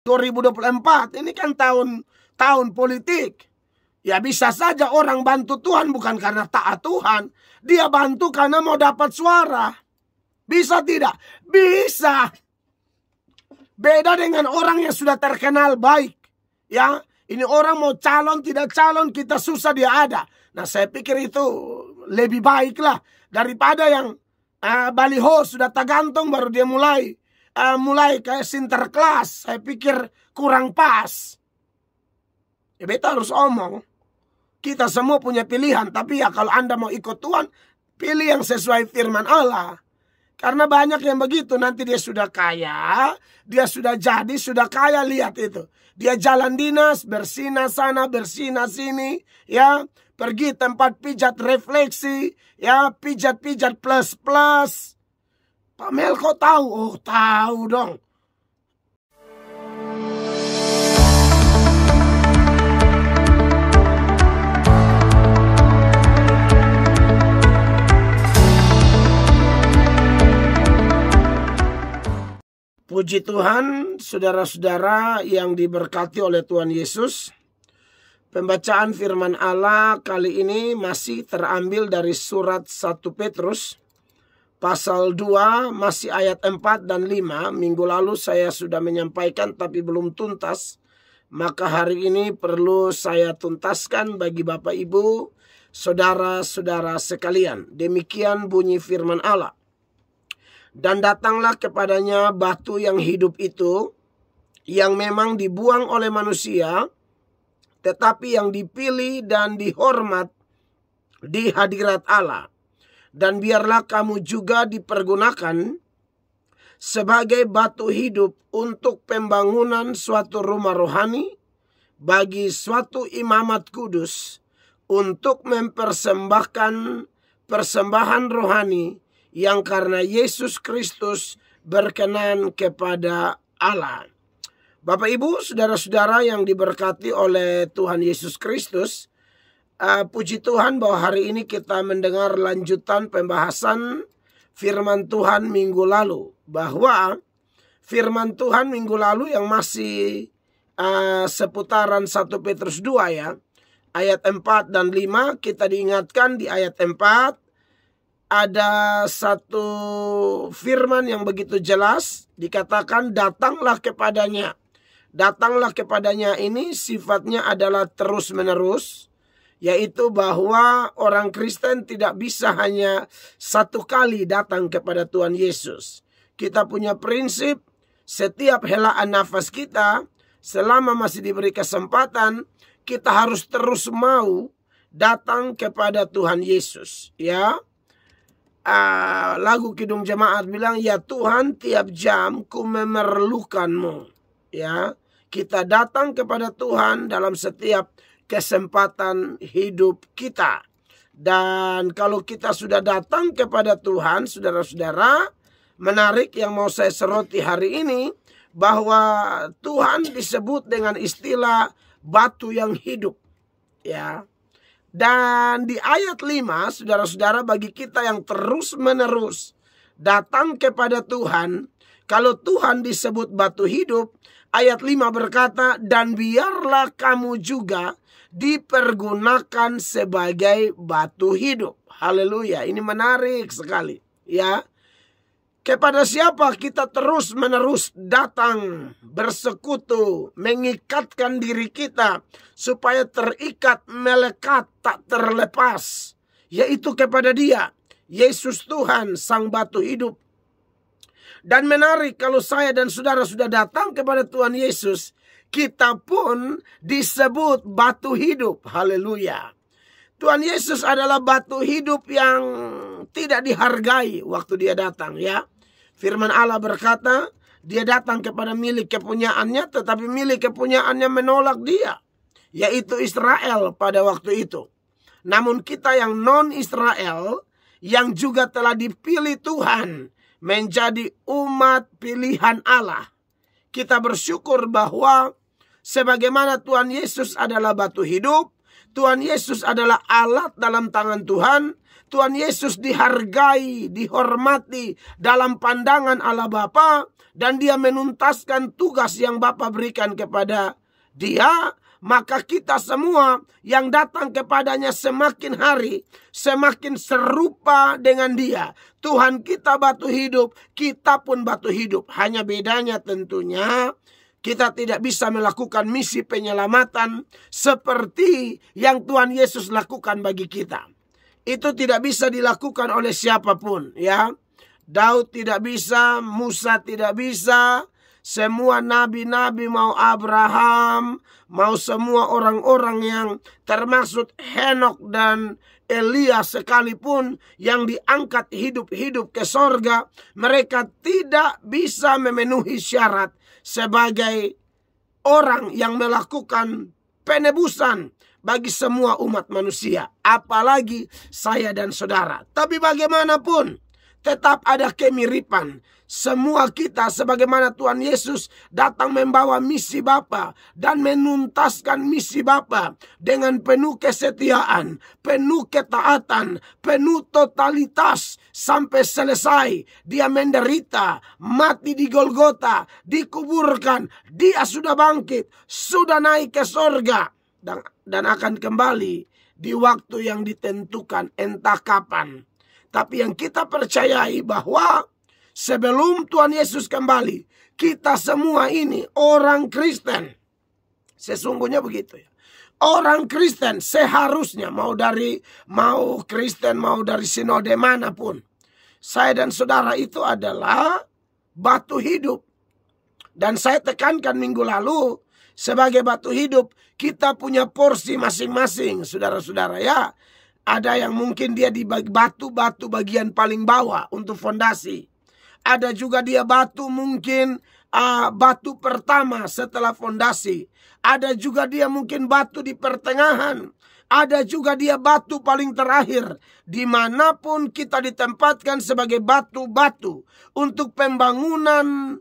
2024 ini kan tahun politik. Ya bisa saja orang bantu Tuhan bukan karena taat Tuhan. Dia bantu karena mau dapat suara. Bisa tidak? Bisa. Beda dengan orang yang sudah terkenal baik. Ya, ini orang mau calon tidak calon kita susah dia ada. Nah saya pikir itu lebih baik lah. Daripada yang baliho sudah tergantung baru dia mulai kayak sinterklas. Saya pikir kurang pas. Ya beta harus omong. Kita semua punya pilihan. Tapi ya kalau Anda mau ikut Tuhan, pilih yang sesuai firman Allah. Karena banyak yang begitu. Nanti dia sudah kaya. Dia sudah jadi, sudah kaya. Lihat itu. Dia jalan dinas, bersinah sana, bersinah sini. Ya, pergi tempat pijat refleksi. Ya, pijat-pijat plus-plus. Pak Mel kok tahu? Oh, tahu dong. Puji Tuhan, saudara-saudara yang diberkati oleh Tuhan Yesus. Pembacaan firman Allah kali ini masih terambil dari surat 1 Petrus. Pasal 2 masih ayat 4 dan 5. Minggu lalu saya sudah menyampaikan tapi belum tuntas. Maka hari ini perlu saya tuntaskan bagi Bapak Ibu, saudara-saudara sekalian. Demikian bunyi firman Allah. Dan datanglah kepadanya batu yang hidup itu, yang memang dibuang oleh manusia, tetapi yang dipilih dan dihormat di hadirat Allah. Dan biarlah kamu juga dipergunakan sebagai batu hidup untuk pembangunan suatu rumah rohani, bagi suatu imamat kudus, untuk mempersembahkan persembahan rohani, yang karena Yesus Kristus berkenan kepada Allah. Bapak Ibu, saudara-saudara yang diberkati oleh Tuhan Yesus Kristus, puji Tuhan bahwa hari ini kita mendengar lanjutan pembahasan firman Tuhan minggu lalu. Bahwa firman Tuhan minggu lalu yang masih seputaran 1 Petrus 2 ya, ayat 4 dan 5, kita diingatkan di ayat 4, ada satu firman yang begitu jelas, dikatakan datanglah kepadanya. Datanglah kepadanya ini sifatnya adalah terus menerus, yaitu bahwa orang Kristen tidak bisa hanya satu kali datang kepada Tuhan Yesus. Kita punya prinsip, setiap helaan nafas kita, selama masih diberi kesempatan, kita harus terus mau datang kepada Tuhan Yesus, ya. Lagu Kidung Jemaat bilang, ya Tuhan tiap jam ku memerlukanmu. Ya, kita datang kepada Tuhan dalam setiap kesempatan hidup kita. Dan kalau kita sudah datang kepada Tuhan, saudara-saudara, menarik yang mau saya soroti hari ini, bahwa Tuhan disebut dengan istilah batu yang hidup. Ya. Dan di ayat 5, saudara-saudara, bagi kita yang terus-menerus datang kepada Tuhan, kalau Tuhan disebut batu hidup, ayat 5 berkata, dan biarlah kamu juga dipergunakan sebagai batu hidup. Haleluya, ini menarik sekali. Ya, kepada siapa kita terus-menerus datang, bersekutu, mengikatkan diri kita supaya terikat, melekat, tak terlepas, yaitu kepada Dia, Yesus Tuhan, Sang Batu Hidup. Dan menarik, kalau saya dan saudara sudah datang kepada Tuhan Yesus, kita pun disebut batu hidup. Haleluya. Tuhan Yesus adalah batu hidup yang tidak dihargai waktu Dia datang, ya. Firman Allah berkata, Dia datang kepada milik kepunyaannya, tetapi milik kepunyaannya menolak Dia, yaitu Israel pada waktu itu. Namun kita yang non-Israel, yang juga telah dipilih Tuhan menjadi umat pilihan Allah, kita bersyukur bahwa sebagaimana Tuhan Yesus adalah batu hidup, Tuhan Yesus adalah alat dalam tangan Tuhan. Tuhan Yesus dihargai, dihormati dalam pandangan Allah Bapa, dan dia menuntaskan tugas yang Bapa berikan kepada dia. Maka kita semua yang datang kepadanya semakin hari semakin serupa dengan dia. Tuhan kita batu hidup, kita pun batu hidup. Hanya bedanya tentunya kita tidak bisa melakukan misi penyelamatan seperti yang Tuhan Yesus lakukan bagi kita. Itu tidak bisa dilakukan oleh siapapun, ya. Daud tidak bisa, Musa tidak bisa, semua nabi-nabi, mau Abraham, mau semua orang-orang yang termasuk Henok dan Elia sekalipun yang diangkat hidup-hidup ke sorga, mereka tidak bisa memenuhi syarat sebagai orang yang melakukan penebusan bagi semua umat manusia, apalagi saya dan saudara. Tapi bagaimanapun tetap ada kemiripan. Semua kita sebagaimana Tuhan Yesus datang membawa misi Bapa dan menuntaskan misi Bapa dengan penuh kesetiaan, penuh ketaatan, penuh totalitas sampai selesai. Dia menderita, mati di Golgota, dikuburkan, dia sudah bangkit, sudah naik ke sorga dan akan kembali di waktu yang ditentukan, entah kapan. Tapi yang kita percayai bahwa sebelum Tuhan Yesus kembali, kita semua ini orang Kristen. Sesungguhnya begitu ya. Orang Kristen seharusnya mau Kristen mau dari sinode manapun, saya dan saudara itu adalah batu hidup. Dan saya tekankan minggu lalu, sebagai batu hidup kita punya porsi masing-masing, saudara-saudara ya. Ada yang mungkin dia di batu-batu bagian paling bawah untuk fondasi. Ada juga dia batu mungkin batu pertama setelah fondasi. Ada juga dia mungkin batu di pertengahan. Ada juga dia batu paling terakhir. Dimanapun kita ditempatkan sebagai batu-batu untuk pembangunan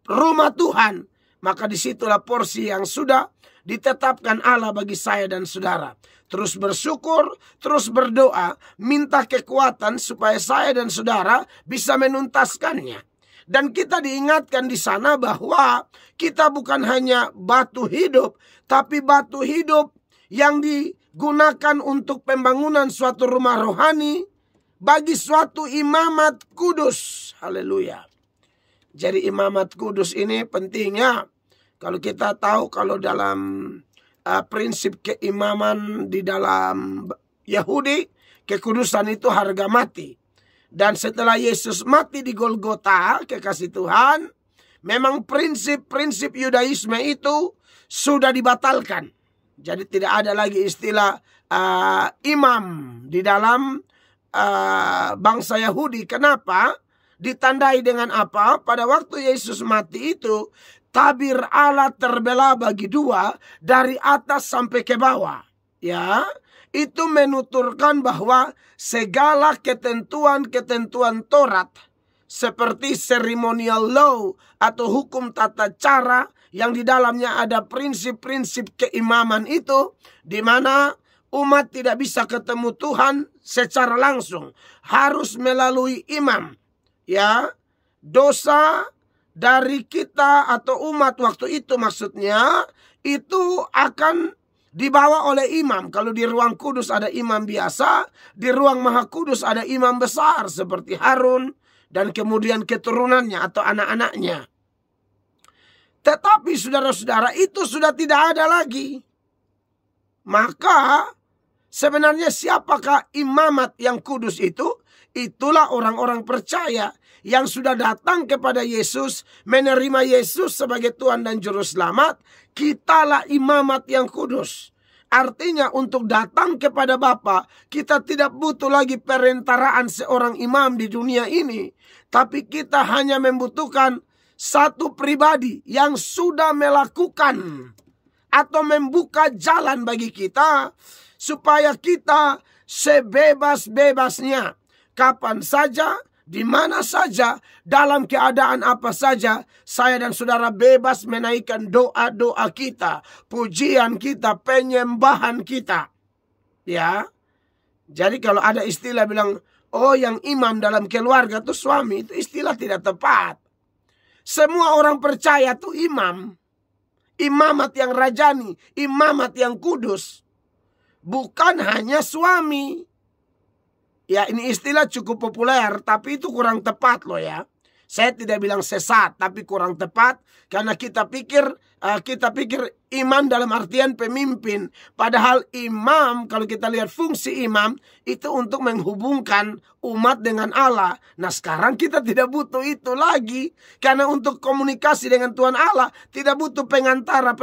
rumah Tuhan, maka disitulah porsi yang sudah ditetapkan Allah bagi saya dan saudara. Terus bersyukur, terus berdoa, minta kekuatan supaya saya dan saudara bisa menuntaskannya. Dan kita diingatkan di sana bahwa kita bukan hanya batu hidup, tapi batu hidup yang digunakan untuk pembangunan suatu rumah rohani bagi suatu imamat kudus. Haleluya. Jadi imamat kudus ini pentingnya. Kalau kita tahu, kalau dalam prinsip keimaman di dalam Yahudi, kekudusan itu harga mati. Dan setelah Yesus mati di Golgota, kekasih Tuhan, memang prinsip-prinsip Yudaisme itu sudah dibatalkan. Jadi tidak ada lagi istilah imam di dalam bangsa Yahudi. Kenapa? Ditandai dengan apa? Pada waktu Yesus mati itu, tabir Allah terbelah bagi dua dari atas sampai ke bawah. Ya, itu menuturkan bahwa segala ketentuan-ketentuan Taurat seperti ceremonial law atau hukum tata cara yang di dalamnya ada prinsip-prinsip keimaman itu, di mana umat tidak bisa ketemu Tuhan secara langsung, harus melalui imam. Ya, dosa dari kita atau umat waktu itu maksudnya itu akan dibawa oleh imam. Kalau di ruang kudus ada imam biasa, di ruang maha kudus ada imam besar seperti Harun dan kemudian keturunannya atau anak-anaknya. Tetapi saudara-saudara, itu sudah tidak ada lagi. Maka sebenarnya siapakah imamat yang kudus itu? Itulah orang-orang percaya yang sudah datang kepada Yesus, menerima Yesus sebagai Tuhan dan Juru Selamat. Kitalah imamat yang kudus. Artinya untuk datang kepada Bapa, kita tidak butuh lagi perentaraan seorang imam di dunia ini. Tapi kita hanya membutuhkan satu pribadi yang sudah melakukan atau membuka jalan bagi kita, supaya kita sebebas-bebasnya kapan saja, Di mana saja, dalam keadaan apa saja, saya dan saudara bebas menaikkan doa-doa kita, pujian kita, penyembahan kita. Ya. Jadi kalau ada istilah bilang, oh yang imam dalam keluarga itu suami, itu istilah tidak tepat. Semua orang percaya itu imam. Imamat yang rajani, imamat yang kudus. Bukan hanya suami. Ya, ini istilah cukup populer, tapi itu kurang tepat loh ya. Saya tidak bilang sesat, tapi kurang tepat karena kita pikir imam dalam artian pemimpin. Padahal imam, kalau kita lihat fungsi imam itu untuk menghubungkan umat dengan Allah. Nah, sekarang kita tidak butuh itu lagi karena untuk komunikasi dengan Tuhan Allah tidak butuh pengantara.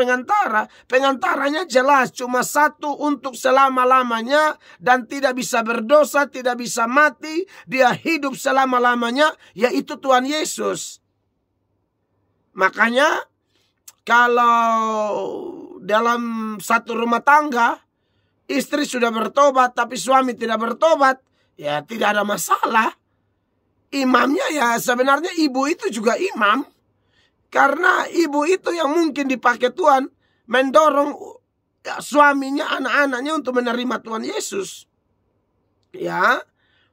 Pengantaranya jelas cuma satu untuk selama-lamanya dan tidak bisa berdosa, tidak bisa mati, dia hidup selama-lamanya, yaitu Tuhan Yesus. Makanya kalau dalam satu rumah tangga istri sudah bertobat tapi suami tidak bertobat, ya tidak ada masalah. Imamnya ya sebenarnya ibu itu juga imam. Karena ibu itu yang mungkin dipakai Tuhan mendorong suaminya, anak-anaknya untuk menerima Tuhan Yesus. Ya.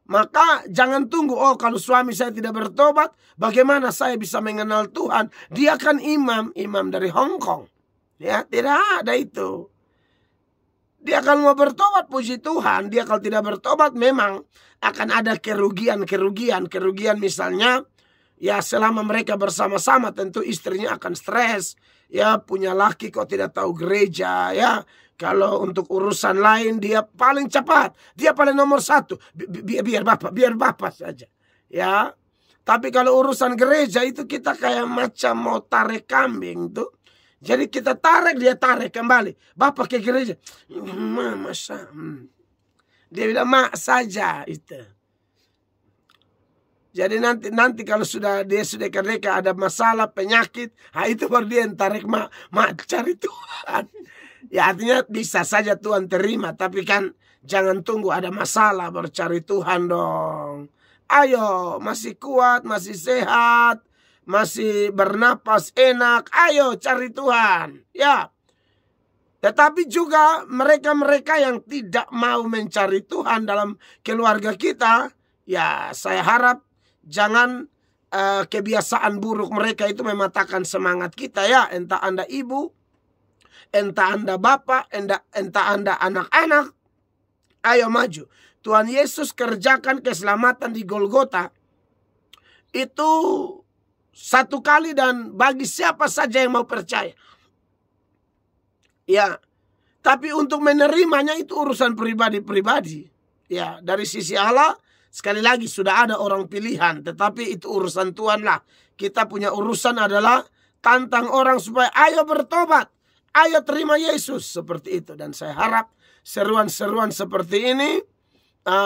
Maka jangan tunggu, oh kalau suami saya tidak bertobat, bagaimana saya bisa mengenal Tuhan? Dia kan imam dari Hong Kong. Ya, tidak ada itu. Dia akan mau bertobat, puji Tuhan. Dia kalau tidak bertobat memang akan ada kerugian. Kerugian misalnya, ya selama mereka bersama-sama tentu istrinya akan stres. Ya punya laki kok tidak tahu gereja, ya. Kalau untuk urusan lain dia paling cepat, dia paling nomor satu. Biar bapak saja, ya. Tapi kalau urusan gereja itu kita kayak macam mau tarik kambing tuh. Jadi kita tarik, dia tarik kembali. Bapak ke gereja, masa. Dia bilang mak saja itu. Jadi nanti kalau dia sudah kereka ada masalah penyakit, itu baru dia yang tarik mak cari Tuhan. Ya artinya bisa saja Tuhan terima, tapi kan jangan tunggu ada masalah baru cari Tuhan dong. Ayo, masih kuat, masih sehat, masih bernapas enak, ayo cari Tuhan. Ya. Tetapi juga mereka-mereka yang tidak mau mencari Tuhan dalam keluarga kita, ya saya harap jangan kebiasaan buruk mereka itu mematahkan semangat kita ya. Entah Anda ibu, entah Anda bapak, entah Anda anak-anak, ayo maju. Tuhan Yesus kerjakan keselamatan di Golgota itu satu kali dan bagi siapa saja yang mau percaya. Ya, tapi untuk menerimanya itu urusan pribadi-pribadi. Ya, dari sisi Allah sekali lagi sudah ada orang pilihan, tetapi itu urusan Tuhan lah. Kita punya urusan adalah tantang orang supaya ayo bertobat. Ayo terima Yesus seperti itu. Dan saya harap seruan-seruan seperti ini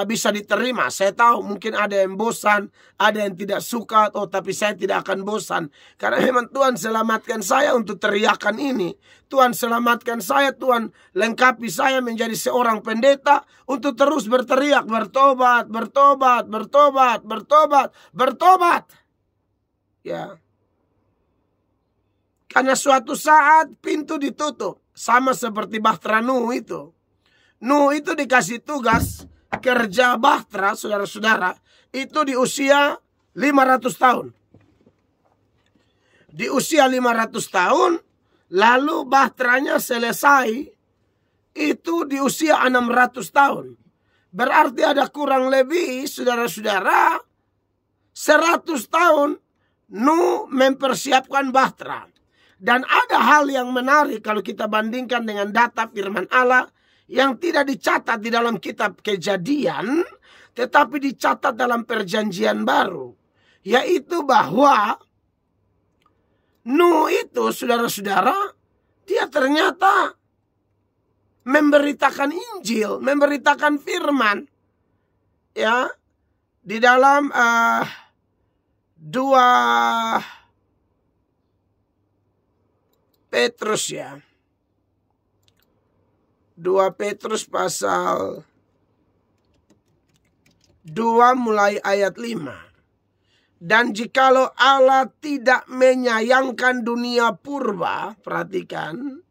bisa diterima. Saya tahu mungkin ada yang bosan, ada yang tidak suka. Oh tapi saya tidak akan bosan. Karena memang Tuhan selamatkan saya untuk teriakan ini. Tuhan selamatkan saya, Tuhan lengkapi saya menjadi seorang pendeta untuk terus berteriak bertobat, bertobat, bertobat, bertobat, bertobat. Ya. Karena suatu saat pintu ditutup. Sama seperti Bahtera Nuh itu. Nuh itu dikasih tugas kerja Bahtera, saudara-saudara. Itu di usia 500 tahun. Di usia 500 tahun. Lalu Bahteranya selesai. Itu di usia 600 tahun. Berarti ada kurang lebih, saudara-saudara, 100 tahun Nuh mempersiapkan Bahtera. Dan ada hal yang menarik kalau kita bandingkan dengan data firman Allah yang tidak dicatat di dalam kitab Kejadian, tetapi dicatat dalam Perjanjian Baru. Yaitu bahwa Nuh itu, saudara-saudara, dia ternyata memberitakan Injil, memberitakan firman. Ya, di dalam 2 Petrus ya. 2 Petrus pasal 2 mulai ayat 5. Dan jikalau Allah tidak menyayangkan dunia purba, perhatikan.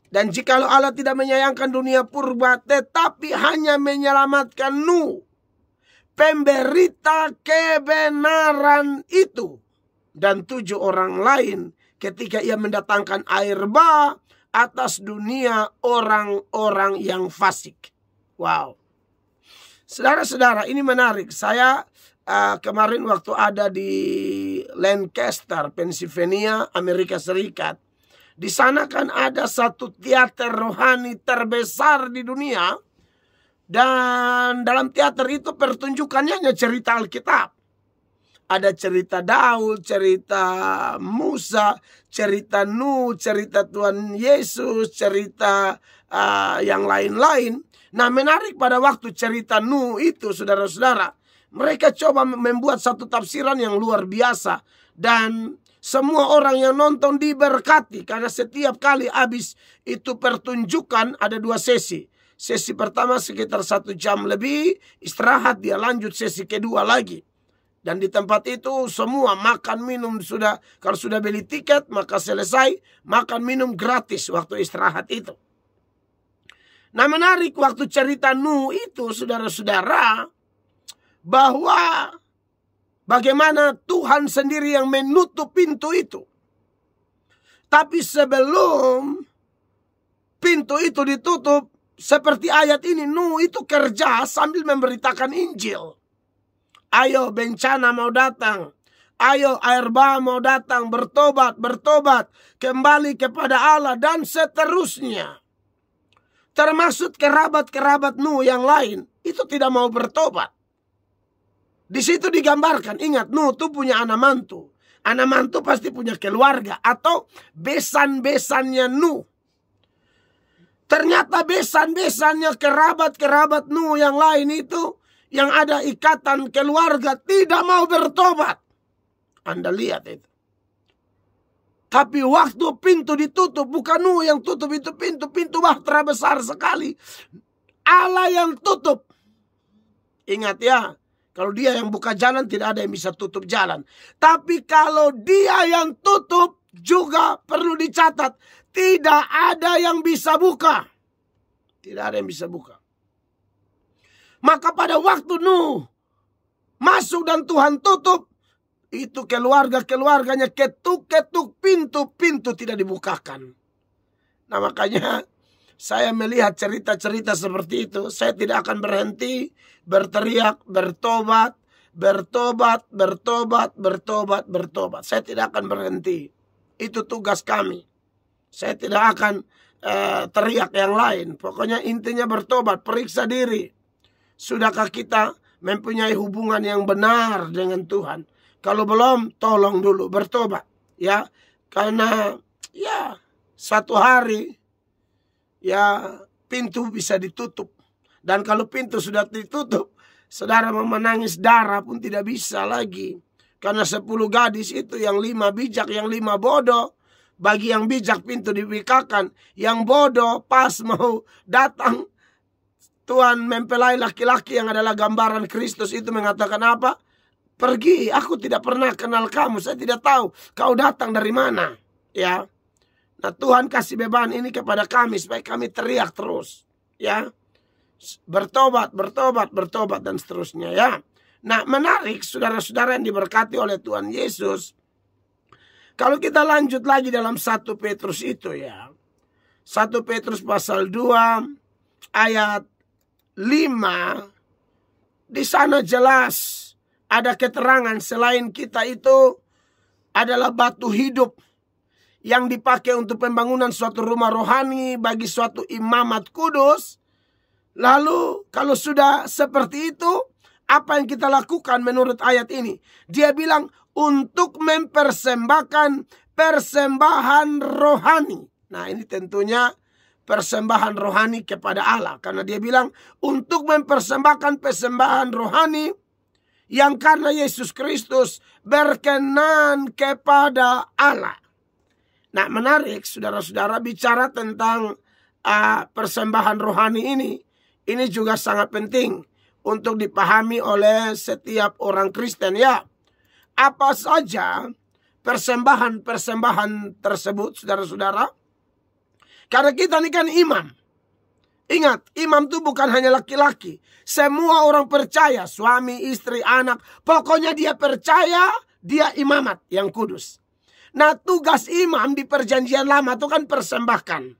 Dan jikalau Allah tidak menyayangkan dunia purba, tetapi hanya menyelamatkan Nuh, pemberita kebenaran itu, dan 7 orang lain ketika ia mendatangkan air bah atas dunia orang-orang yang fasik. Wow. Saudara-saudara, ini menarik. Saya kemarin waktu ada di Lancaster, Pennsylvania, Amerika Serikat. Di sana kan ada satu teater rohani terbesar di dunia. Dan dalam teater itu pertunjukannya hanya cerita Alkitab. Ada cerita Daud, cerita Musa, cerita Nuh, cerita Tuhan Yesus, cerita yang lain-lain. Nah, menarik pada waktu cerita Nuh itu, saudara-saudara, mereka coba membuat satu tafsiran yang luar biasa. Dan semua orang yang nonton diberkati. Karena setiap kali habis itu pertunjukan ada 2 sesi. Sesi pertama sekitar 1 jam lebih, istirahat, dia lanjut sesi kedua lagi. Dan di tempat itu semua makan minum sudah, kalau sudah beli tiket maka selesai, makan minum gratis waktu istirahat itu. Nah, menarik waktu cerita Nuh itu, saudara-saudara, bahwa bagaimana Tuhan sendiri yang menutup pintu itu. Tapi sebelum pintu itu ditutup, seperti ayat ini, Nuh itu kerja sambil memberitakan Injil. Ayo bencana mau datang. Ayo air bah mau datang. Bertobat, bertobat. Kembali kepada Allah dan seterusnya. Termasuk kerabat-kerabat Nuh yang lain. Itu tidak mau bertobat. Di situ digambarkan. Ingat, Nuh itu punya anak mantu. Anak mantu pasti punya keluarga. Atau besan-besannya Nuh. Ternyata besan-besannya kerabat-kerabat Nuh yang lain itu, yang ada ikatan keluarga, tidak mau bertobat. Anda lihat itu. Tapi waktu pintu ditutup, bukan Nuh yang tutup itu pintu. Pintu bahtera besar sekali. Allah yang tutup. Ingat ya, kalau dia yang buka jalan, tidak ada yang bisa tutup jalan. Tapi kalau dia yang tutup, juga perlu dicatat, tidak ada yang bisa buka. Tidak ada yang bisa buka. Maka pada waktu Nuh masuk dan Tuhan tutup, itu keluarga-keluarganya ketuk-ketuk pintu tidak dibukakan. Nah, makanya saya melihat cerita-cerita seperti itu, saya tidak akan berhenti berteriak, bertobat, bertobat, bertobat, bertobat, bertobat. Saya tidak akan berhenti. Itu tugas kami. Saya tidak akan teriak yang lain. Pokoknya intinya bertobat, periksa diri. Sudahkah kita mempunyai hubungan yang benar dengan Tuhan? Kalau belum, tolong dulu bertobat, ya. Karena ya suatu hari ya pintu bisa ditutup. Dan kalau pintu sudah ditutup, saudara mau menangis darah pun tidak bisa lagi. Karena 10 gadis itu, yang 5 bijak, yang 5 bodoh. Bagi yang bijak pintu dibukakan, yang bodoh pas mau datang, Tuhan mempelai laki-laki yang adalah gambaran Kristus itu mengatakan apa? Pergi, aku tidak pernah kenal kamu, saya tidak tahu kau datang dari mana. Ya, nah Tuhan kasih beban ini kepada kami supaya kami teriak terus, ya, bertobat, bertobat, bertobat dan seterusnya, ya. Nah, menarik saudara-saudara yang diberkati oleh Tuhan Yesus. Kalau kita lanjut lagi dalam 1 Petrus itu, ya, 1 Petrus pasal 2 ayat 5, di sana jelas ada keterangan selain kita itu adalah batu hidup yang dipakai untuk pembangunan suatu rumah rohani bagi suatu imamat kudus. Lalu kalau sudah seperti itu, apa yang kita lakukan menurut ayat ini? Dia bilang untuk mempersembahkan persembahan rohani. Nah, ini tentunya persembahan rohani kepada Allah. Karena dia bilang untuk mempersembahkan persembahan rohani yang karena Yesus Kristus berkenan kepada Allah. Nah, menarik saudara-saudara bicara tentang persembahan rohani ini. Ini juga sangat penting. untuk dipahami oleh setiap orang Kristen. Ya, apa saja persembahan-persembahan tersebut, saudara-saudara? Karena kita ini kan imam. Ingat, imam itu bukan hanya laki-laki. Semua orang percaya, suami, istri, anak. Pokoknya dia percaya, dia imamat yang kudus. Nah, tugas imam di perjanjian lama itu kan persembahkan.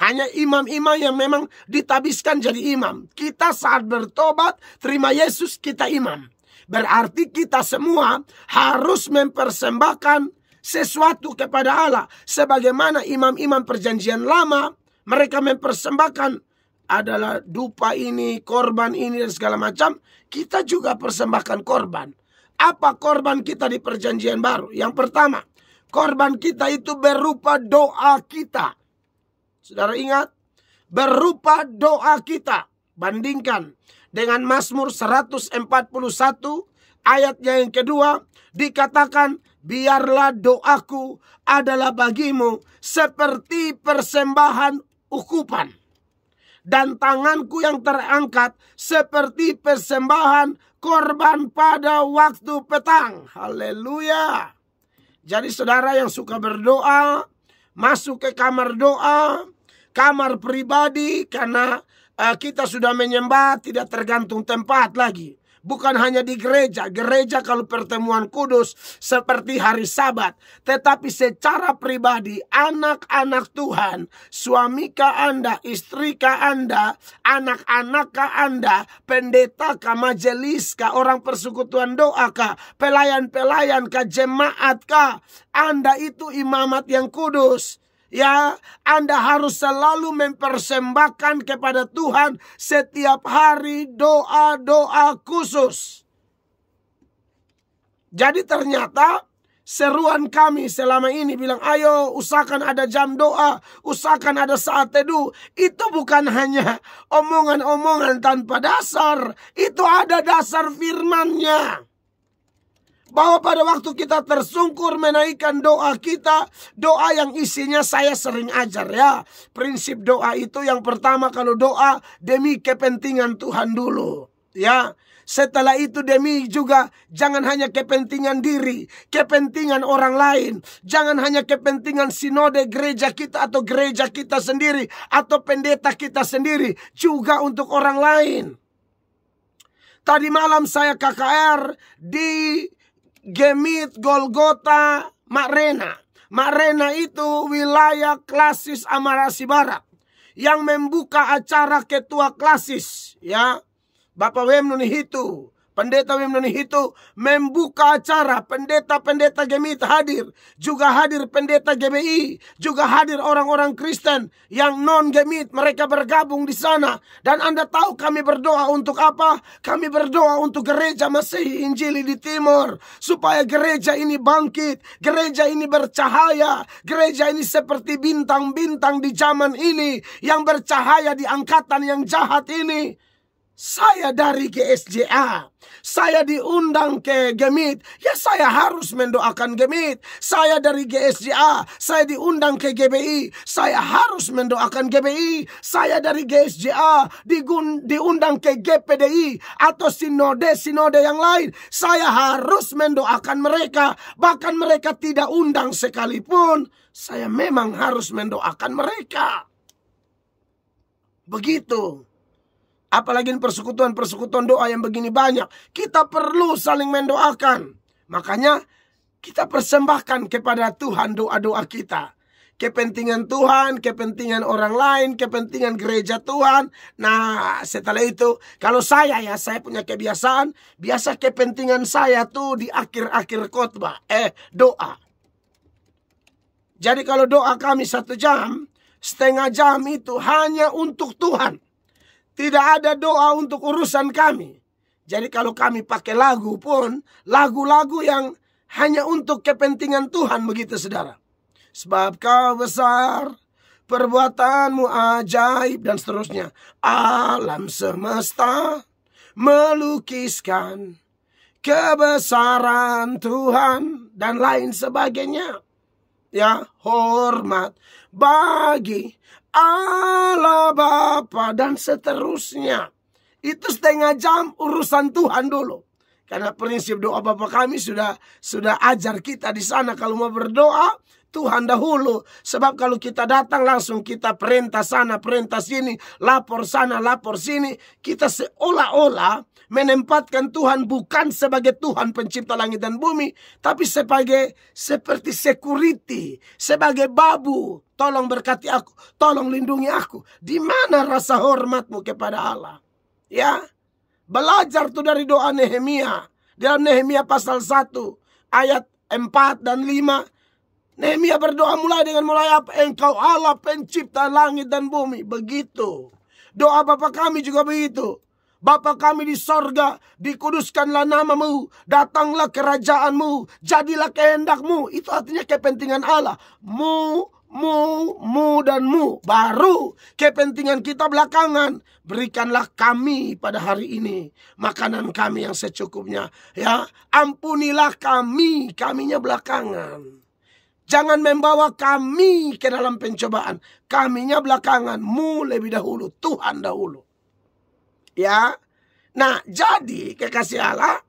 Hanya imam-imam yang memang ditabiskan jadi imam. Kita saat bertobat, terima Yesus, kita imam. Berarti kita semua harus mempersembahkan sesuatu kepada Allah. Sebagaimana imam-imam perjanjian lama, mereka mempersembahkan adalah dupa ini, korban ini, dan segala macam. Kita juga persembahkan korban. Apa korban kita di perjanjian baru? Yang pertama, korban kita itu berupa doa kita. Saudara ingat, berupa doa kita. Bandingkan dengan Mazmur 141 ayatnya yang kedua, dikatakan, biarlah doaku adalah bagimu seperti persembahan ukupan, dan tanganku yang terangkat seperti persembahan korban pada waktu petang. Haleluya. Jadi saudara yang suka berdoa, masuk ke kamar doa, kamar pribadi, karena kita sudah menyembah tidak tergantung tempat lagi. Bukan hanya di gereja. Gereja kalau pertemuan kudus seperti hari Sabat. Tetapi secara pribadi, anak-anak Tuhan, suamikah Anda, istrikah Anda, anak-anakkah Anda, pendetakah, majeliskah, orang persekutuan doakah, pelayan-pelayankah, jemaatkah, Anda itu imamat yang kudus. Ya, Anda harus selalu mempersembahkan kepada Tuhan setiap hari doa-doa khusus. Jadi ternyata seruan kami selama ini bilang, ayo usahakan ada jam doa, usahakan ada saat teduh. Itu bukan hanya omongan-omongan tanpa dasar. Itu ada dasar firman-Nya. Bahwa pada waktu kita tersungkur menaikkan doa kita, doa yang isinya saya sering ajar ya. Prinsip doa itu yang pertama, kalau doa demi kepentingan Tuhan dulu. Ya, setelah itu demi juga jangan hanya kepentingan diri, kepentingan orang lain. Jangan hanya kepentingan sinode gereja kita atau gereja kita sendiri atau pendeta kita sendiri, juga untuk orang lain. Tadi malam saya KKR di Gemit Golgota Makrena. Makrena itu wilayah Klasis Amarasi Barat yang membuka acara ketua Klasis, ya, Bapak Wem Nunihitu, Pendeta Wem Nunihitu membuka acara. Pendeta-pendeta Gemit hadir, juga hadir pendeta GBI, juga hadir orang-orang Kristen yang non Gemit, mereka bergabung di sana. Dan Anda tahu kami berdoa untuk apa? Kami berdoa untuk gereja Masehi Injili di Timur, supaya gereja ini bangkit, gereja ini bercahaya, gereja ini seperti bintang-bintang di zaman ini yang bercahaya di angkatan yang jahat ini. Saya dari GSJA, saya diundang ke Gemit, ya saya harus mendoakan Gemit. Saya dari GSJA, saya diundang ke GBI, saya harus mendoakan GBI. Saya dari GSJA diundang ke GPDI atau sinode-sinode yang lain, saya harus mendoakan mereka. Bahkan mereka tidak undang sekalipun, saya memang harus mendoakan mereka. Begitu. Apalagi persekutuan-persekutuan doa yang begini banyak. Kita perlu saling mendoakan. Makanya kita persembahkan kepada Tuhan doa-doa kita. Kepentingan Tuhan, kepentingan orang lain, kepentingan gereja Tuhan. Nah, setelah itu, kalau saya punya kebiasaan, biasa kepentingan saya tuh di akhir-akhir khotbah, doa. Jadi kalau doa kami 1 jam, setengah jam itu hanya untuk Tuhan. Tidak ada doa untuk urusan kami. Jadi kalau kami pakai lagu pun, lagu-lagu yang hanya untuk kepentingan Tuhan, begitu saudara. Sebab kau besar, perbuatanmu ajaib, dan seterusnya. Alam semesta melukiskan kebesaran Tuhan, dan lain sebagainya. Ya, hormat bagi Allah Bapa, dan seterusnya. Itu setengah jam urusan Tuhan dulu. Karena prinsip doa Bapa kami sudah ajar kita di sana. Kalau mau berdoa, Tuhan dahulu. Sebab kalau kita datang langsung kita perintah sana, perintah sini, lapor sana, lapor sini. Kita seolah-olah menempatkan Tuhan bukan sebagai Tuhan pencipta langit dan bumi. Tapi seperti security, sebagai babu. Tolong berkati aku, tolong lindungi aku. Di mana rasa hormatmu kepada Allah? Ya, belajar tuh dari doa Nehemia. Dalam Nehemia pasal 1 ayat 4 dan 5. Nehemia berdoa mulai apa? Engkau Allah pencipta langit dan bumi. Begitu. Doa Bapa kami juga begitu. Bapa kami di sorga, dikuduskanlah namamu, datanglah kerajaanmu, jadilah kehendakmu. Itu artinya kepentingan Allah. Mu dan mu. Baru kepentingan kita belakangan. Berikanlah kami pada hari ini makanan kami yang secukupnya. Ya, ampunilah kami, kaminya belakangan. Jangan membawa kami ke dalam pencobaan. Kaminya belakangan, mu lebih dahulu, Tuhan dahulu. Ya. Nah, jadi kekasih Allah,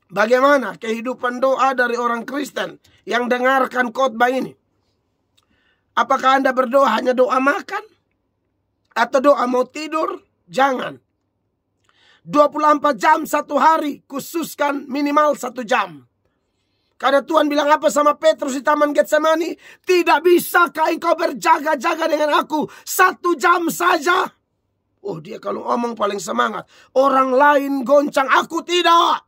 bagaimana kehidupan doa dari orang Kristen yang dengarkan khotbah ini? Apakah Anda berdoa hanya doa makan? Atau doa mau tidur? Jangan. 24 jam satu hari, khususkan minimal 1 jam. Karena Tuhan bilang apa sama Petrus di Taman Getsemani? Tidak bisakah engkau berjaga-jaga dengan aku 1 jam saja? Oh, dia kalau omong paling semangat. Orang lain goncang, aku tidak.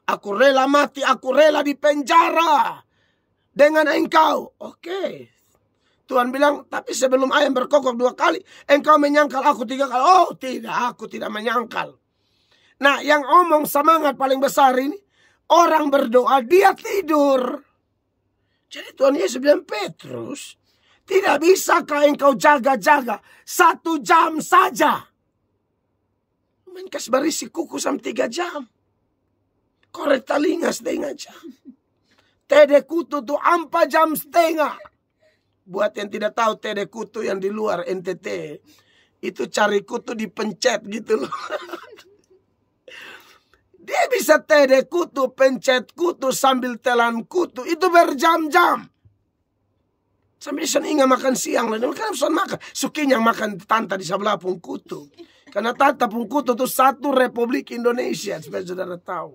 Aku rela mati, aku rela di penjara dengan engkau. Oke. Tuhan bilang, tapi sebelum ayam berkokok 2 kali, engkau menyangkal aku 3 kali. Oh tidak, aku tidak menyangkal. Nah, yang omong semangat paling besar ini, orang berdoa, dia tidur. Jadi Tuhan Yesus bilang, Petrus, tidak bisakah engkau jaga-jaga 1 jam saja? Menkas barisi kuku sampai 3 jam. Korek telinga 1/2 jam. Tede kutu tuh 4 jam setengah. Buat yang tidak tahu tede kutu yang di luar NTT, itu cari kutu dipencet gitu loh. Dia bisa tede kutu, pencet kutu sambil telan kutu. Itu berjam-jam. Sambil seningnya makan siang. Kan bisa makan. Sukinya makan tanta di sebelah pun kutu. Karena tanta pun kutu itu 1 Republik Indonesia. Supaya saudara tahu.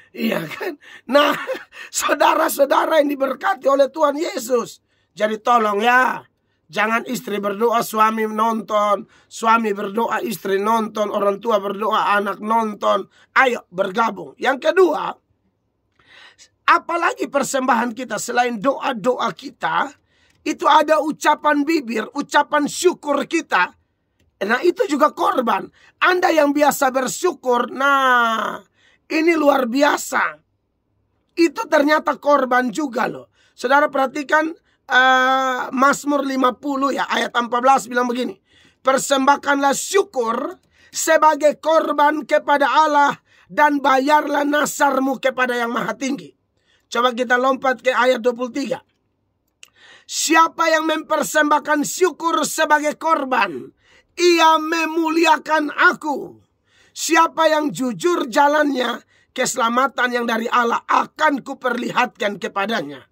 Iya kan? Nah, saudara-saudara yang diberkati oleh Tuhan Yesus. Jadi tolong ya. Jangan istri berdoa, suami nonton. Suami berdoa, istri nonton. Orang tua berdoa, anak nonton. Ayo bergabung. Yang kedua, apalagi persembahan kita selain doa-doa kita, itu ada ucapan bibir, ucapan syukur kita. Nah, itu juga korban. Anda yang biasa bersyukur, nah, ini luar biasa. Itu ternyata korban juga loh. Saudara perhatikan Mazmur 50 ya, ayat 14 bilang begini. Persembahkanlah syukur sebagai korban kepada Allah dan bayarlah nasarmu kepada yang maha tinggi. Coba kita lompat ke ayat 23. Siapa yang mempersembahkan syukur sebagai korban, ia memuliakan aku. Siapa yang jujur jalannya, keselamatan yang dari Allah akan kuperlihatkan kepadanya.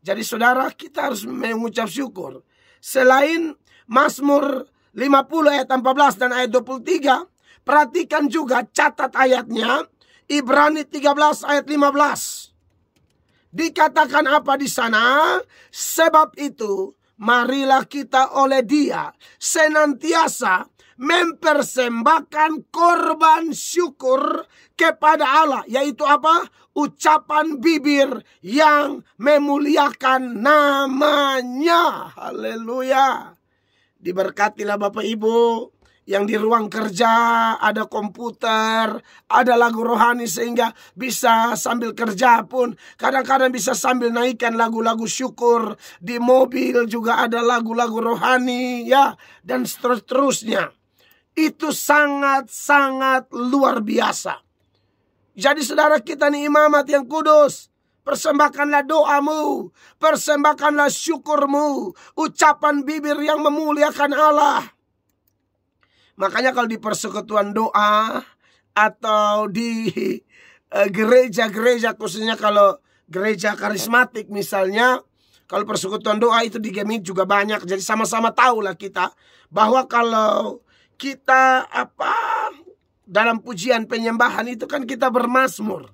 Jadi saudara, kita harus mengucap syukur. Selain Mazmur 50 ayat 14 dan ayat 23, perhatikan juga catat ayatnya, Ibrani 13 ayat 15. Dikatakan apa di sana? Sebab itu, marilah kita oleh Dia senantiasa mempersembahkan korban syukur kepada Allah. Yaitu apa? Ucapan bibir yang memuliakan namanya. Haleluya. Diberkatilah Bapak Ibu yang di ruang kerja ada komputer, ada lagu rohani sehingga bisa sambil kerja pun kadang-kadang bisa sambil naikkan lagu-lagu syukur. Di mobil juga ada lagu-lagu rohani ya, dan seterusnya. Itu sangat-sangat luar biasa. Jadi saudara kita nih imamat yang kudus, persembahkanlah doamu, persembahkanlah syukurmu, ucapan bibir yang memuliakan Allah. Makanya kalau di persekutuan doa atau di gereja-gereja, khususnya kalau gereja karismatik misalnya, kalau persekutuan doa itu di Gemini juga banyak. Jadi sama-sama tahulah kita bahwa kalau kita dalam pujian penyembahan itu kan kita bermazmur.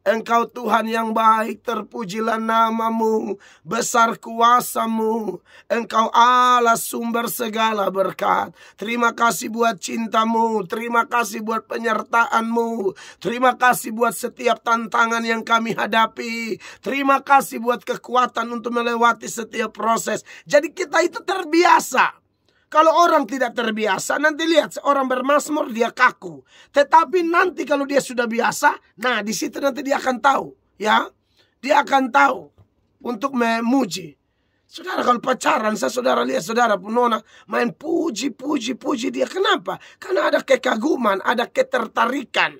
Engkau Tuhan yang baik, terpujilah namamu, besar kuasamu. Engkau Allah sumber segala berkat. Terima kasih buat cintamu, terima kasih buat penyertaanmu, terima kasih buat setiap tantangan yang kami hadapi, terima kasih buat kekuatan untuk melewati setiap proses. Jadi kita itu terbiasa. Kalau orang tidak terbiasa, nanti lihat seorang bermazmur dia kaku. Tetapi nanti kalau dia sudah biasa, nah di situ nanti dia akan tahu, ya. Dia akan tahu untuk memuji. Saudara kalau pacaran, saudara lihat saudara Nona main puji dia. Kenapa? Karena ada kekaguman, ada ketertarikan.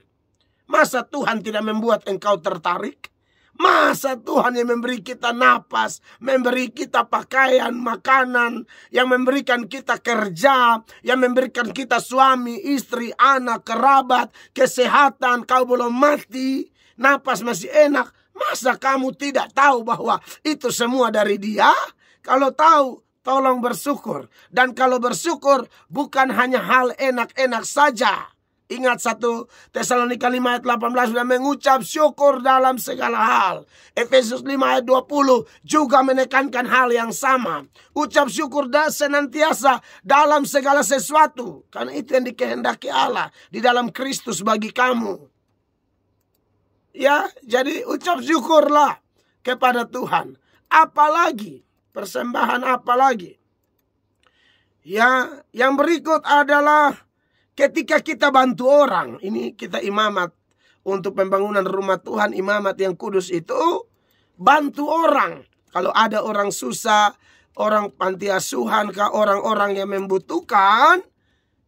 Masa Tuhan tidak membuat engkau tertarik? Masa Tuhan yang memberi kita napas, memberi kita pakaian, makanan, yang memberikan kita kerja, yang memberikan kita suami, istri, anak, kerabat, kesehatan, kau belum mati, napas masih enak. Masa kamu tidak tahu bahwa itu semua dari Dia? Kalau tahu, tolong bersyukur. Dan kalau bersyukur bukan hanya hal enak-enak saja. Ingat 1 Tesalonika 5 ayat 18 sudah mengucap syukur dalam segala hal. Efesus 5 ayat 20 juga menekankan hal yang sama. Ucap syukur senantiasa dalam segala sesuatu. Karena itu yang dikehendaki Allah di dalam Kristus bagi kamu. Ya, jadi ucap syukurlah kepada Tuhan. Apalagi, persembahan apalagi. Ya, yang berikut adalah ketika kita bantu orang, ini kita imamat untuk pembangunan rumah Tuhan, imamat yang kudus itu bantu orang. Kalau ada orang susah, orang panti asuhan, orang-orang yang membutuhkan,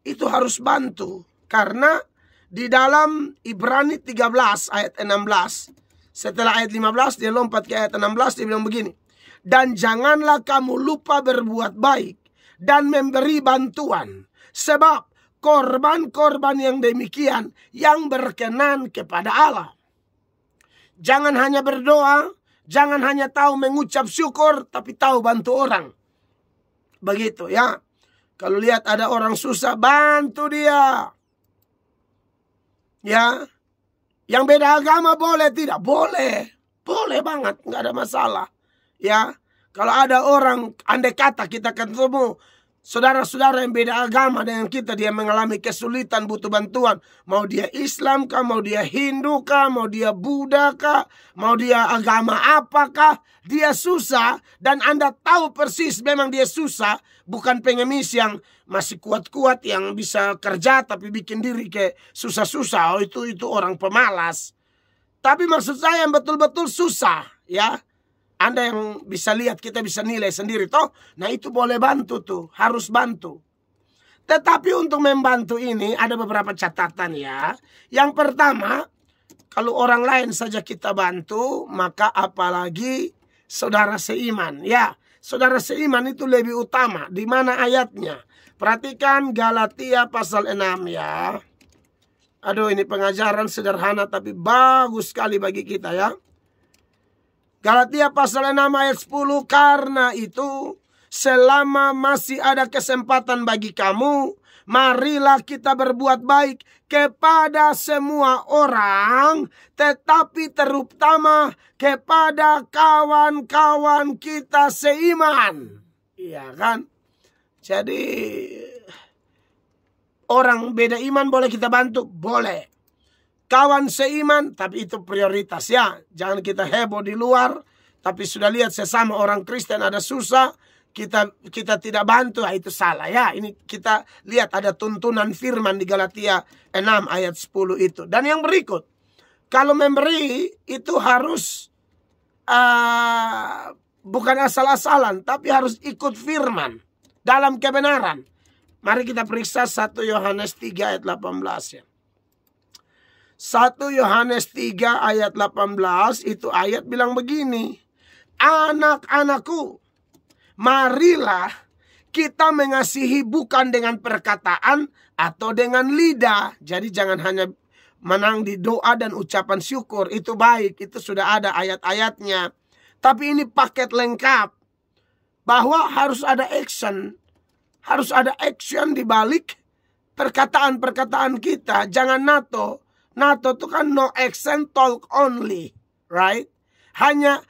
itu harus bantu. Karena di dalam Ibrani 13 ayat 16, setelah ayat 15 dia lompat ke ayat 16, dia bilang begini. Dan janganlah kamu lupa berbuat baik dan memberi bantuan, sebab korban-korban yang demikian yang berkenan kepada Allah. Jangan hanya berdoa, jangan hanya tahu mengucap syukur, tapi tahu bantu orang. Begitu ya. Kalau lihat ada orang susah, bantu dia. Ya. Yang beda agama boleh tidak? Boleh. Boleh banget, nggak ada masalah. Ya. Kalau ada orang, andai kata kita ketemu saudara-saudara yang beda agama dengan kita, dia mengalami kesulitan, butuh bantuan. Mau dia Islam kah, mau dia Hindu kah, mau dia Buddha kah, mau dia agama apakah, dia susah. Dan Anda tahu persis memang dia susah. Bukan pengemis yang masih kuat-kuat, yang bisa kerja tapi bikin diri kayak susah-susah. Oh, itu orang pemalas. Tapi maksud saya yang betul-betul susah, ya. Anda yang bisa lihat, kita bisa nilai sendiri toh. Nah itu boleh bantu tuh, harus bantu. Tetapi untuk membantu ini ada beberapa catatan ya. Yang pertama, kalau orang lain saja kita bantu, maka apalagi saudara seiman. Ya, saudara seiman itu lebih utama. Di mana ayatnya? Perhatikan Galatia pasal 6 ya. Aduh, ini pengajaran sederhana tapi bagus sekali bagi kita ya. Galatia pasal 6 ayat 10, karena itu selama masih ada kesempatan bagi kamu, marilah kita berbuat baik kepada semua orang, tetapi terutama kepada kawan-kawan kita seiman. Iya kan? Jadi orang beda iman boleh kita bantu? Boleh. Kawan seiman, tapi itu prioritas ya. Jangan kita heboh di luar, tapi sudah lihat sesama orang Kristen ada susah, kita tidak bantu, itu salah ya. Ini kita lihat ada tuntunan firman di Galatia 6 ayat 10 itu. Dan yang berikut, kalau memberi itu harus bukan asal-asalan, tapi harus ikut firman dalam kebenaran. Mari kita periksa 1 Yohanes 3 ayat 18 ya. 1 Yohanes 3 ayat 18 itu ayat bilang begini. Anak-anakku, marilah kita mengasihi bukan dengan perkataan atau dengan lidah. Jadi jangan hanya menang di doa dan ucapan syukur. Itu baik, itu sudah ada ayat-ayatnya. Tapi ini paket lengkap. Bahwa harus ada action. Harus ada action di balik perkataan-perkataan kita. Jangan NATO. NATO itu kan no action, talk only. Right? Hanya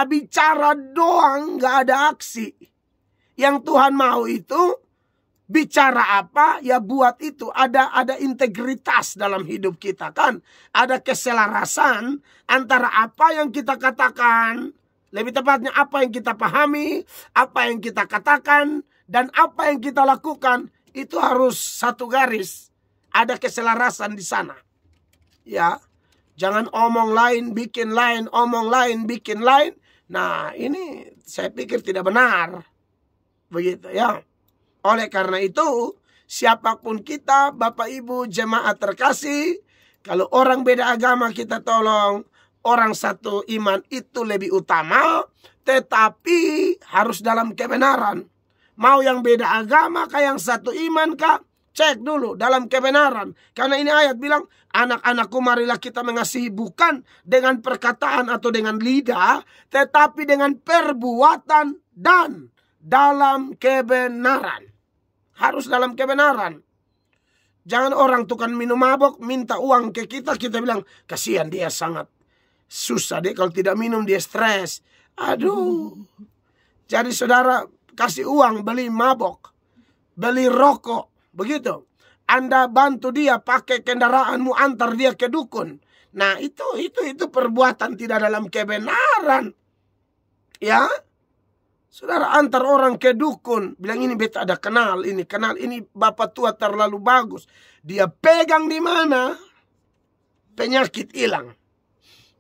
bicara doang, gak ada aksi. Yang Tuhan mau itu bicara apa, ya buat itu. Ada integritas dalam hidup kita kan. Ada keselarasan antara apa yang kita katakan, lebih tepatnya apa yang kita pahami, apa yang kita katakan, dan apa yang kita lakukan. Itu harus satu garis. Ada keselarasan di sana. Ya. Jangan omong lain, bikin lain, omong lain, bikin lain. Nah, ini saya pikir tidak benar. Begitu ya. Oleh karena itu, siapapun kita, Bapak Ibu jemaat terkasih, kalau orang beda agama kita tolong, orang satu iman itu lebih utama, tetapi harus dalam kebenaran. Mau yang beda agama kah, yang satu iman kah? Cek dulu dalam kebenaran. Karena ini ayat bilang, anak-anakku marilah kita mengasihi bukan dengan perkataan atau dengan lidah, tetapi dengan perbuatan dan dalam kebenaran. Harus dalam kebenaran. Jangan orang tukang minum mabok minta uang ke kita, kita bilang, kasihan dia sangat susah deh kalau tidak minum dia stres. Aduh. Jadi saudara kasih uang beli mabok, beli rokok. Begitu. Anda bantu dia pakai kendaraanmu, antar dia ke dukun. Nah, itu perbuatan tidak dalam kebenaran. Ya. Saudara antar orang ke dukun, bilang ini beta ada kenal ini bapak tua terlalu bagus. Dia pegang di mana? Penyakit hilang.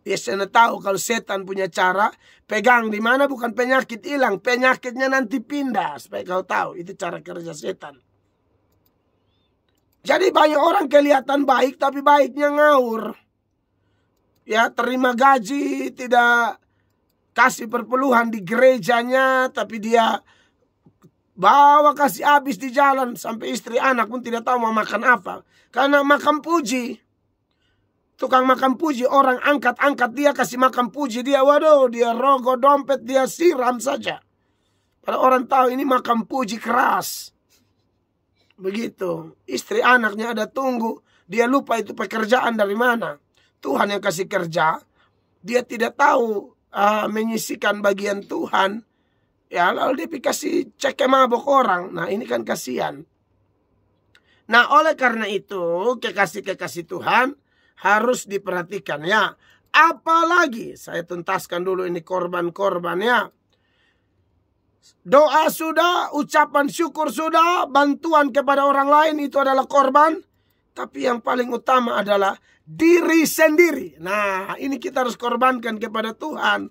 Biasanya tahu kalau setan punya cara, pegang di mana bukan penyakit hilang, penyakitnya nanti pindah. Supaya kau tahu, itu cara kerja setan. Jadi banyak orang kelihatan baik tapi baiknya ngawur. Ya, terima gaji, tidak kasih perpuluhan di gerejanya, tapi dia bawa kasih habis di jalan. Sampai istri anak pun tidak tahu mau makan apa. Karena makan puji. Tukang makan puji, orang angkat-angkat dia, kasih makan puji dia. Waduh, dia rogoh dompet, dia siram saja. Kalau orang tahu ini makan puji keras. Begitu. Istri anaknya ada tunggu. Dia lupa itu pekerjaan dari mana. Tuhan yang kasih kerja. Dia tidak tahu menyisikan bagian Tuhan. Ya, lalu dia kasih cek mabok orang. Nah, ini kan kasihan. Nah, oleh karena itu, kekasih-kekasih Tuhan harus diperhatikan ya. Apalagi, saya tuntaskan dulu ini korban-korban ya. Doa sudah, ucapan syukur sudah, bantuan kepada orang lain itu adalah korban. Tapi yang paling utama adalah diri sendiri. Nah, ini kita harus korbankan kepada Tuhan.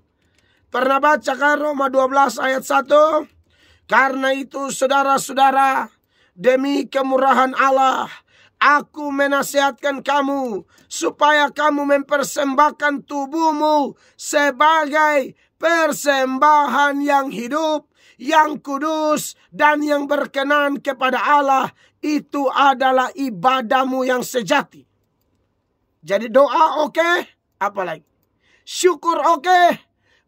Pernah baca kan Roma 12 ayat 1? Karena itu saudara-saudara, demi kemurahan Allah, aku menasihatkan kamu supaya kamu mempersembahkan tubuhmu sebagai persembahan yang hidup, yang kudus, dan yang berkenan kepada Allah. Itu adalah ibadahmu yang sejati. Jadi doa oke, apalagi syukur oke,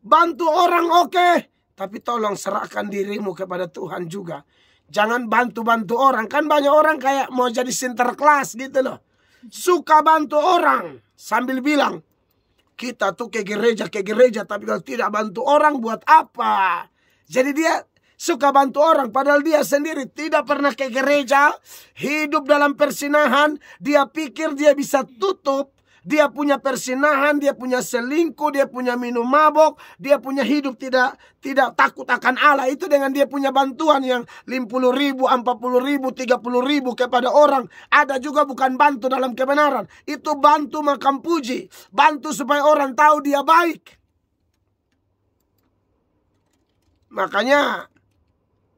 bantu orang oke, tapi tolong serahkan dirimu kepada Tuhan juga. Jangan bantu-bantu orang. Kan banyak orang kayak mau jadi sinterklas gitu loh. Suka bantu orang sambil bilang, kita tuh ke gereja, tapi kalau tidak bantu orang buat apa? Jadi dia suka bantu orang, padahal dia sendiri tidak pernah ke gereja, hidup dalam persinahan. Dia pikir dia bisa tutup, dia punya persinahan, dia punya selingkuh, dia punya minum mabok, dia punya hidup tidak takut akan Allah. Itu dengan dia punya bantuan yang 50.000, 40.000, 30.000 kepada orang. Ada juga bukan bantu dalam kebenaran. Itu bantu makan puji, bantu supaya orang tahu dia baik. Makanya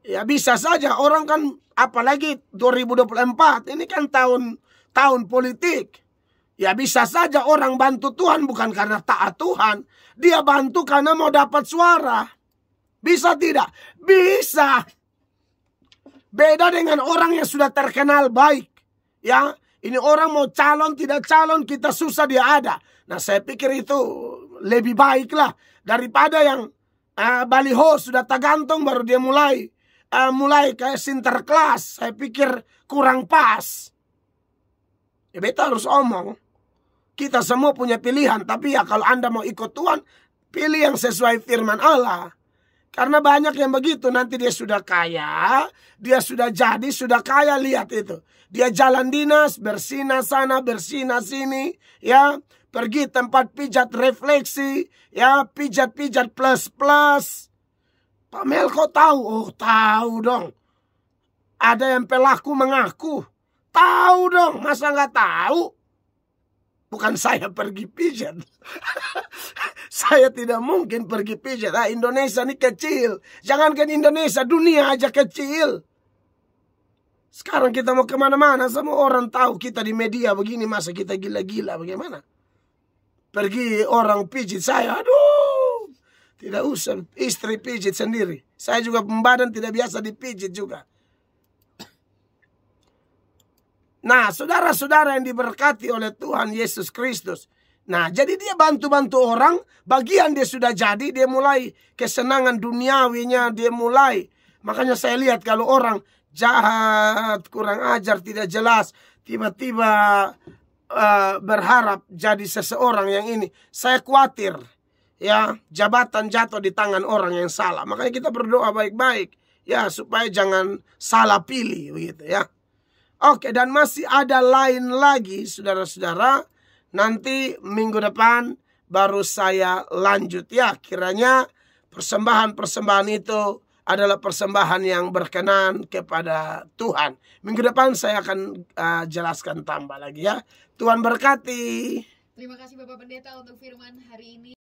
ya bisa saja orang kan, apalagi 2024 ini kan tahun politik. Ya bisa saja orang bantu Tuhan bukan karena taat Tuhan. Dia bantu karena mau dapat suara. Bisa tidak? Bisa. Beda dengan orang yang sudah terkenal baik. Ya, ini orang mau calon tidak calon, kita susah dia ada. Nah, saya pikir itu lebih baik lah daripada yang baliho sudah tergantung baru dia mulai kayak sinterklas. Saya pikir kurang pas. Ya, beta harus omong. Kita semua punya pilihan, tapi ya kalau Anda mau ikut Tuhan, pilih yang sesuai firman Allah. Karena banyak yang begitu, nanti dia sudah kaya, dia sudah jadi, sudah kaya, lihat itu. Dia jalan dinas, bersina sana, bersina sini, ya. Pergi tempat pijat refleksi, ya, pijat-pijat plus-plus. Pak Melko tahu? Oh, tahu dong. Ada yang pelaku mengaku. Tahu dong, masa nggak tahu? Bukan saya pergi pijat. Saya tidak mungkin pergi pijat. Indonesia ini kecil. Jangankan Indonesia, dunia aja kecil. Sekarang kita mau kemana-mana, semua orang tahu kita di media begini. Masa kita gila-gila bagaimana? Pergi orang pijit saya, aduh. Tidak usah, istri pijit sendiri. Saya juga pembadan tidak biasa dipijit juga. Nah, saudara-saudara yang diberkati oleh Tuhan Yesus Kristus. Nah, jadi dia bantu-bantu orang. Bagian dia sudah jadi, dia mulai kesenangan duniawinya, dia mulai. Makanya saya lihat kalau orang jahat, kurang ajar, tidak jelas, tiba-tiba berharap jadi seseorang yang ini. Saya khawatir, ya, jabatan jatuh di tangan orang yang salah. Makanya kita berdoa baik-baik, ya, supaya jangan salah pilih, begitu ya. Oke, dan masih ada lain lagi, saudara-saudara. Nanti minggu depan baru saya lanjut ya. Kiranya persembahan-persembahan itu adalah persembahan yang berkenan kepada Tuhan. Minggu depan saya akan jelaskan tambah lagi ya. Tuhan berkati. Terima kasih Bapak Pendeta untuk firman hari ini.